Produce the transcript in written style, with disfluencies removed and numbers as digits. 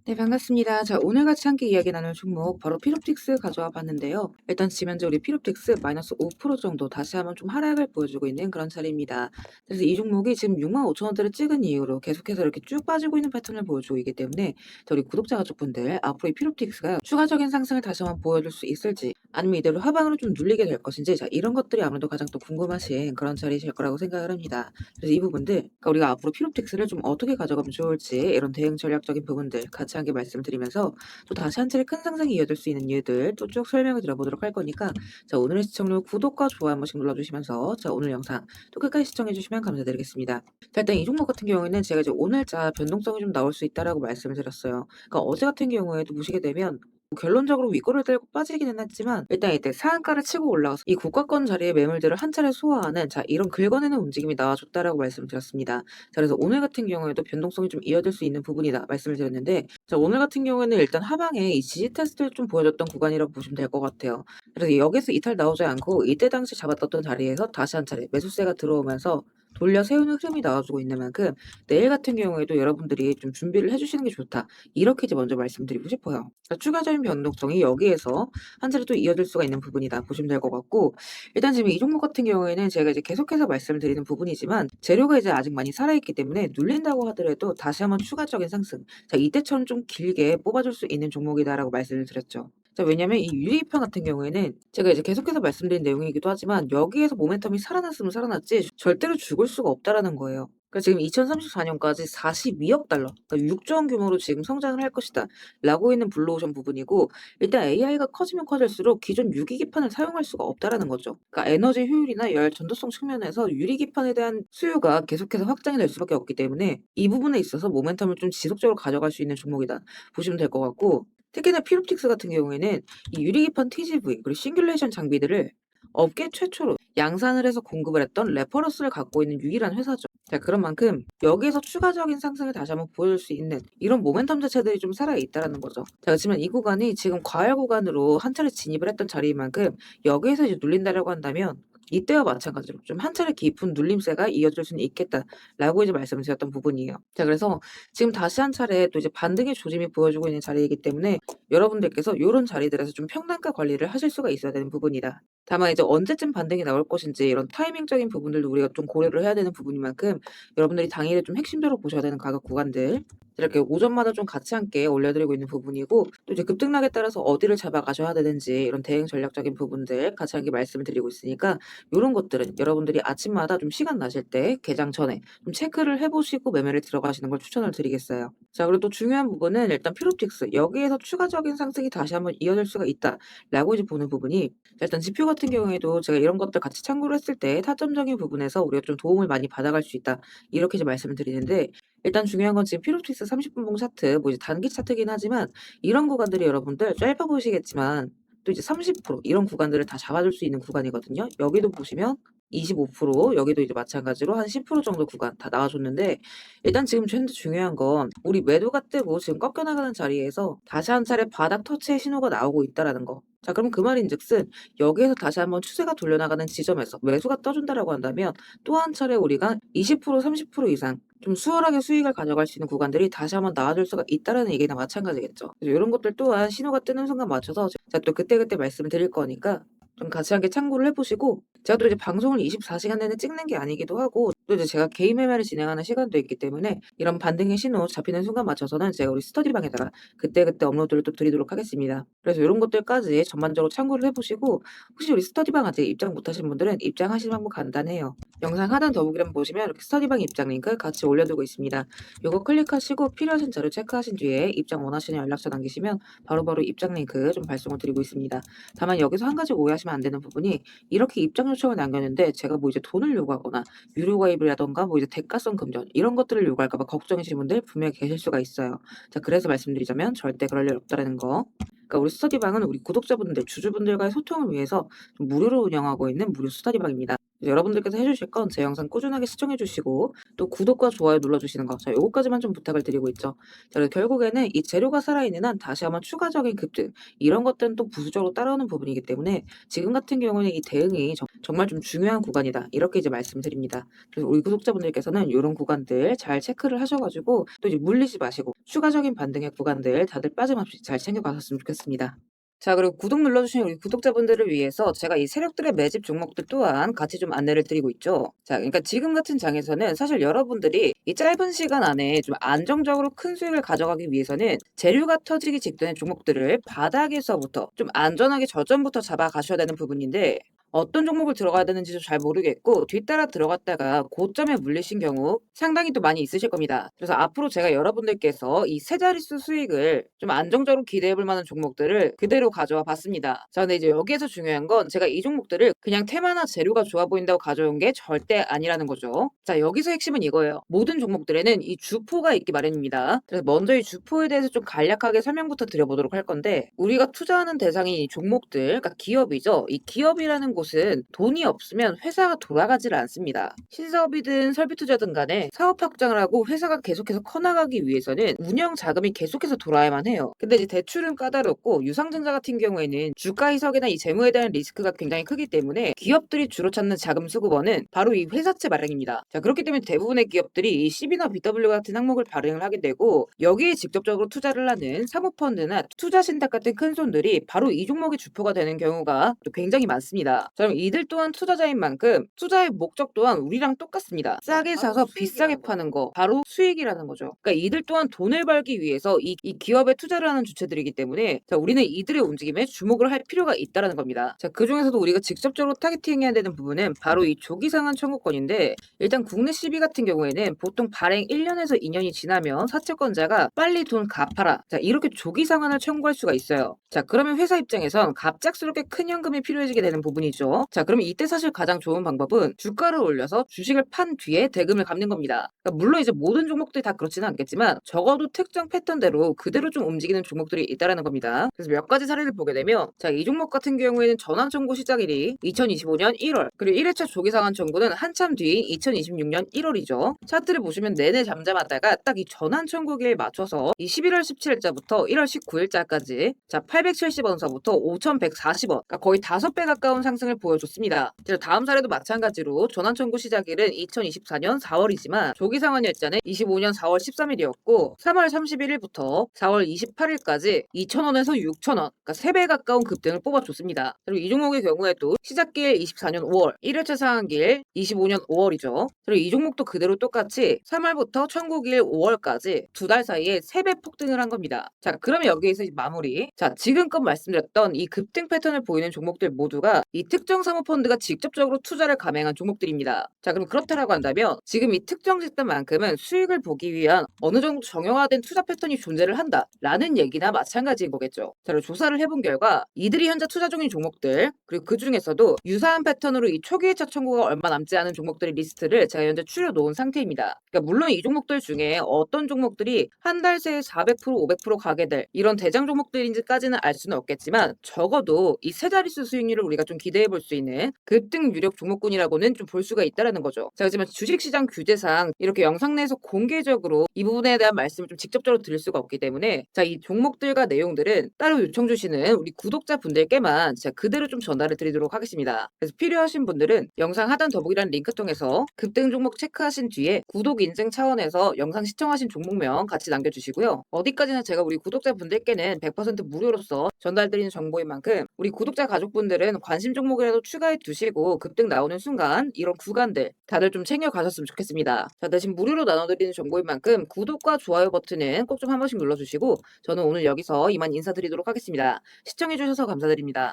네, 반갑습니다. 자, 오늘 같이 함께 이야기 나눌 종목 바로 피롭틱스 가져와 봤는데요. 일단 지금 현재 우리 피롭틱스 마이너스 5% 정도 다시 한번 좀 하락을 보여주고 있는 그런 자리입니다. 그래서 이 종목이 지금 65,000원대를 찍은 이후로 계속해서 이렇게 쭉 빠지고 있는 패턴을 보여주고 있기 때문에 자, 우리 구독자 가족분들 앞으로 이 피롭틱스가 추가적인 상승을 다시 한번 보여줄 수 있을지 아니면 이대로 하방으로 좀 눌리게 될 것인지 자, 이런 것들이 아무래도 가장 또 궁금하신 그런 자리실 거라고 생각을 합니다. 그래서 이 부분들 그러니까 우리가 앞으로 피롭틱스를 좀 어떻게 가져가면 좋을지 이런 대응 전략적인 부분들 같이 함께 말씀드리면서 또 다시 한 차례 큰 상승이 이어질 수 있는 이유들 또 쭉 설명을 드려보도록 할 거니까 자, 오늘의 시청률 구독과 좋아요 한 번씩 눌러주시면서 자, 오늘 영상 또 끝까지 시청해주시면 감사드리겠습니다. 자, 일단 이 종목 같은 경우에는 제가 이제 오늘자 변동성이 좀 나올 수 있다라고 말씀을 드렸어요. 그러니까 어제 같은 경우에도 보시게 되면 결론적으로 윗골을 들고 빠지기는 했지만 일단 이때 상한가를 치고 올라가서 이 고가권 자리의 매물들을 한 차례 소화하는 자, 이런 긁어내는 움직임이 나와줬다라고 말씀드렸습니다. 자, 그래서 오늘 같은 경우에도 변동성이 좀 이어질 수 있는 부분이다 말씀을 드렸는데 자, 오늘 같은 경우에는 일단 하방에 이 지지 테스트를 좀 보여줬던 구간이라고 보시면 될 것 같아요. 그래서 여기서 이탈 나오지 않고 이때 당시 잡았던 자리에서 다시 한 차례 매수세가 들어오면서 돌려 세우는 흐름이 나와주고 있는 만큼 내일 같은 경우에도 여러분들이 좀 준비를 해주시는 게 좋다. 이렇게 이제 먼저 말씀드리고 싶어요. 자, 추가적인 변동성이 여기에서 한 차례 또 이어질 수가 있는 부분이다 보시면 될 것 같고 일단 지금 이 종목 같은 경우에는 제가 이제 계속해서 말씀드리는 부분이지만 재료가 이제 아직 많이 살아있기 때문에 눌린다고 하더라도 다시 한번 추가적인 상승 자, 이때처럼 좀 길게 뽑아줄 수 있는 종목이다라고 말씀을 드렸죠. 자, 왜냐면 이 유리입판 같은 경우에는 제가 이제 계속해서 말씀드린 내용이기도 하지만 여기에서 모멘텀이 살아났으면 살아났지 절대로 죽을 수가 없다라는 거예요. 그러니까 지금 2034년까지 42억 달러, 그러니까 6조 원 규모로 지금 성장을 할 것이다. 라고 있는 블루오션 부분이고 일단 AI가 커지면 커질수록 기존 유리기판을 사용할 수가 없다라는 거죠. 그러니까 에너지 효율이나 열 전도성 측면에서 유리기판에 대한 수요가 계속해서 확장이 될 수밖에 없기 때문에 이 부분에 있어서 모멘텀을 좀 지속적으로 가져갈 수 있는 종목이다 보시면 될 것 같고 특히나 피롭틱스 같은 경우에는 이 유리기판 TGV 그리고 싱귤레이션 장비들을 업계 최초로 양산을 해서 공급을 했던 레퍼런스를 갖고 있는 유일한 회사죠. 자, 그런 만큼 여기에서 추가적인 상승을 다시 한번 보여줄 수 있는 이런 모멘텀 자체들이 좀 살아있다라는 거죠. 자, 그렇지만 이 구간이 지금 과열 구간으로 한 차례 진입을 했던 자리인 만큼 여기에서 이제 눌린다라고 한다면 이때와 마찬가지로 좀 한 차례 깊은 눌림세가 이어질 수는 있겠다라고 이제 말씀을 드렸던 부분이에요. 자, 그래서 지금 다시 한 차례 또 이제 반등의 조짐이 보여주고 있는 자리이기 때문에 여러분들께서 요런 자리들에서 좀 평단가 관리를 하실 수가 있어야 되는 부분이다. 다만 이제 언제쯤 반등이 나올 것인지 이런 타이밍적인 부분들도 우리가 좀 고려를 해야 되는 부분인 만큼 여러분들이 당일에 좀 핵심적으로 보셔야 되는 가격 구간들 이렇게 오전마다 좀 같이 함께 올려드리고 있는 부분이고 또 이제 급등락에 따라서 어디를 잡아가셔야 되는지 이런 대응 전략적인 부분들 같이 함께 말씀을 드리고 있으니까 요런 것들은 여러분들이 아침마다 좀 시간 나실 때 개장 전에 좀 체크를 해보시고 매매를 들어가시는 걸 추천을 드리겠어요. 자, 그리고 또 중요한 부분은 일단 피롭틱스 여기에서 추가적인 상승이 다시 한번 이어질 수가 있다라고 이제 보는 부분이 일단 지표 같은 경우에도 제가 이런 것들 같이 참고를 했을 때 타점적인 부분에서 우리가 좀 도움을 많이 받아갈 수 있다. 이렇게 이제 말씀을 드리는데 일단 중요한 건 지금 피로틱스 30분봉 차트 뭐 이제 단기 차트긴 하지만 이런 구간들이 여러분들 짧아 보이시겠지만 또 이제 30% 이런 구간들을 다 잡아줄 수 있는 구간이거든요. 여기도 보시면 25% 여기도 이제 마찬가지로 한 10% 정도 구간 다 나와줬는데 일단 지금 현재 중요한 건 우리 매도가 뜨고 지금 꺾여나가는 자리에서 다시 한 차례 바닥 터치의 신호가 나오고 있다라는 거. 자, 그럼 그 말인즉슨 여기에서 다시 한번 추세가 돌려나가는 지점에서 매수가 떠준다라고 한다면 또 한 차례 우리가 20% 30% 이상 좀 수월하게 수익을 가져갈 수 있는 구간들이 다시 한번 나와줄 수가 있다라는 얘기나 마찬가지겠죠. 그래서 이런 것들 또한 신호가 뜨는 순간 맞춰서 제가 또 그때그때 말씀을 드릴 거니까 좀 같이 함께 참고를 해보시고 제가 또 이제 방송을 24시간 내내 찍는 게 아니기도 하고 또 이제 제가 개인 매매를 진행하는 시간도 있기 때문에 이런 반등의 신호 잡히는 순간 맞춰서는 제가 우리 스터디방에다가 그때그때 업로드를 또 드리도록 하겠습니다. 그래서 이런 것들까지 전반적으로 참고를 해보시고 혹시 우리 스터디방 아직 입장 못하신 분들은 입장하시는 방법 간단해요. 영상 하단 더보기란 보시면 이렇게 스터디방 입장 링크 같이 올려두고 있습니다. 요거 클릭하시고 필요하신 자료 체크하신 뒤에 입장 원하시는 연락처 남기시면 바로바로 입장 링크 좀 발송을 드리고 있습니다. 다만 여기서 한 가지 오해하시면 안 되는 부분이 이렇게 입장 요청을 남겼는데 제가 뭐 이제 돈을 요구하거나 유료 가입이라던가 뭐 이제 대가성 금전 이런 것들을 요구할까 봐 걱정이신 분들 분명히 계실 수가 있어요. 자, 그래서 말씀드리자면 절대 그럴 일 없다라는 거. 그러니까 우리 스터디방은 우리 구독자분들, 주주분들과의 소통을 위해서 좀 무료로 운영하고 있는 무료 스터디방입니다. 여러분들께서 해주실 건 제 영상 꾸준하게 시청해주시고 또 구독과 좋아요 눌러주시는 거. 자, 요거까지만 좀 부탁을 드리고 있죠. 자, 그래서 결국에는 이 재료가 살아있는 한 다시 한번 추가적인 급등 이런 것들은 또 부수적으로 따라오는 부분이기 때문에 지금 같은 경우는 이 대응이 정말 좀 중요한 구간이다. 이렇게 이제 말씀드립니다. 그래서 우리 구독자분들께서는 요런 구간들 잘 체크를 하셔 가지고 또 이제 물리지 마시고 추가적인 반등의 구간들 다들 빠짐없이 잘 챙겨 가셨으면 좋겠습니다. 자, 그리고 구독 눌러주신 우리 구독자분들을 위해서 제가 이 세력들의 매집 종목들 또한 같이 좀 안내를 드리고 있죠. 자, 그러니까 지금 같은 장에서는 사실 여러분들이 이 짧은 시간 안에 좀 안정적으로 큰 수익을 가져가기 위해서는 재료가 터지기 직전의 종목들을 바닥에서부터 좀 안전하게 저점부터 잡아가셔야 되는 부분인데, 어떤 종목을 들어가야 되는지도 잘 모르겠고 뒤따라 들어갔다가 고점에 물리신 경우 상당히 또 많이 있으실 겁니다. 그래서 앞으로 제가 여러분들께서 이 세 자릿수 수익을 좀 안정적으로 기대해 볼 만한 종목들을 그대로 가져와 봤습니다. 자, 근데 이제 여기에서 중요한 건 제가 이 종목들을 그냥 테마나 재료가 좋아 보인다고 가져온 게 절대 아니라는 거죠. 자, 여기서 핵심은 이거예요. 모든 종목들에는 이 주포가 있기 마련입니다. 그래서 먼저 이 주포에 대해서 좀 간략하게 설명부터 드려보도록 할 건데, 우리가 투자하는 대상이 이 종목들, 그러니까 기업이죠. 이 기업이라는 곳은 돈이 없으면 회사가 돌아가질 않습니다. 신사업이든 설비투자든 간에 사업 확장을 하고 회사가 계속해서 커나가기 위해서는 운영 자금이 계속해서 돌아야만 해요. 근데 이제 대출은 까다롭고 유상증자 같은 경우에는 주가 희석이나 이 재무에 대한 리스크가 굉장히 크기 때문에 기업들이 주로 찾는 자금 수급원은 바로 이 회사채 발행입니다. 자, 그렇기 때문에 대부분의 기업들이 이 CB나 BW 같은 항목을 발행을 하게 되고, 여기에 직접적으로 투자를 하는 사모펀드나 투자신탁 같은 큰 손들이 바로 이 종목의 주포가 되는 경우가 또 굉장히 많습니다. 자, 그럼 이들 또한 투자자인 만큼 투자의 목적 또한 우리랑 똑같습니다. 싸게 사서 비싸게 파는 거, 바로 수익이라는 거죠. 그러니까 이들 또한 돈을 벌기 위해서 이 기업에 투자를 하는 주체들이기 때문에, 자, 우리는 이들의 움직임에 주목을 할 필요가 있다는 겁니다. 자, 그 중에서도 우리가 직접적으로 타겟팅해야 되는 부분은 바로 이 조기상한 청구권인데, 일단 국내 CB 같은 경우에는 보통 발행 1년에서 2년이 지나면 사채권자가 빨리 돈 갚아라, 자, 이렇게 조기 상환을 청구할 수가 있어요. 자, 그러면 회사 입장에선 갑작스럽게 큰 현금이 필요해지게 되는 부분이죠. 자, 그러면 이때 사실 가장 좋은 방법은 주가를 올려서 주식을 판 뒤에 대금을 갚는 겁니다. 그러니까 물론 이제 모든 종목들이 다 그렇지는 않겠지만 적어도 특정 패턴대로 그대로 좀 움직이는 종목들이 있다라는 겁니다. 그래서 몇 가지 사례를 보게 되면, 자, 이 종목 같은 경우에는 전환 청구 시작일이 2025년 1월, 그리고 1회차 조기 상환 청구는 한참 뒤 2026년 1월이죠. 차트를 보시면 내내 잠잠하다가 딱 이 전환 청구기에 맞춰서 이 11월 17일자부터 1월 19일자까지 자 870원서부터 5140원, 그러니까 거의 5배 가까운 상승을 보여줬습니다. 다음 사례도 마찬가지로 전환 청구 시작일은 2024년 4월이지만 조기 상환 일자는 25년 4월 13일이었고 3월 31일부터 4월 28일까지 2,000원에서 6,000원, 그러니까 3배 가까운 급등을 뽑아줬습니다. 그리고 이 종목의 경우에도 시작길 24년 5월, 1회차 상한길 25년 5월이죠. 그리고 이 종목도 그대로 똑같이 3월부터 청구길 5월까지 두 달 사이에 3배 폭등을 한 겁니다. 자, 그러면 여기에서 마무리. 자, 지금껏 말씀드렸던 이 급등 패턴을 보이는 종목들 모두가 이 특정 사모펀드가 직접적으로 투자를 감행한 종목들입니다. 자, 그럼 그렇다라고 한다면 지금 이 특정 집단만큼은 수익을 보기 위한 어느 정도 정형화된 투자 패턴이 존재를 한다라는 얘기나 마찬가지인 거겠죠. 자, 그리고 조사를 해본 결과 이들이 현재 투자 중인 종목들, 그리고 그 중에서도 유사한 패턴으로 이 초기 회차 청구가 얼마 남지 않은 종목들의 리스트를 제가 현재 추려놓은 상태입니다. 그러니까 물론 이 종목들 중에 어떤 종목들이 한 달 새에 400%, 500% 가게 될 이런 대장 종목들인지까지는 알 수는 없겠지만, 적어도 이 세 자릿수 수익률을 우리가 좀 기대해 볼 수 있는 급등 유력 종목군이라고는 좀 볼 수가 있다라는 거죠. 자, 하지만 주식시장 규제상 이렇게 영상 내에서 공개적으로 이 부분에 대한 말씀을 좀 직접적으로 드릴 수가 없기 때문에, 자, 이 종목들과 내용들은 따로 요청 주시는 우리 구독자분들께만 제가 그대로 좀 전달을 드리도록 하겠습니다. 그래서 필요하신 분들은 영상 하단 더보기란 링크 통해서 급등 종목 체크하신 뒤에 구독 인증 차원에서 영상 시청하신 종목명 같이 남겨주시고요. 어디까지나 제가 우리 구독자분들께는 100% 무료로서 전달드리는 정보인 만큼 우리 구독자 가족분들은 관심 종목이라도 추가해 두시고 급등 나오는 순간 이런 구간들 다들 좀 챙겨 가셨으면 좋겠습니다. 자, 대신 무료로 나눠드리는 정보인 만큼 구독과 좋아요 버튼은 꼭 좀 한 번씩 눌러주시고, 저는 오늘 여기서 이만 인사드리도록 하겠습니다. 시청해주셔서 감사드립니다.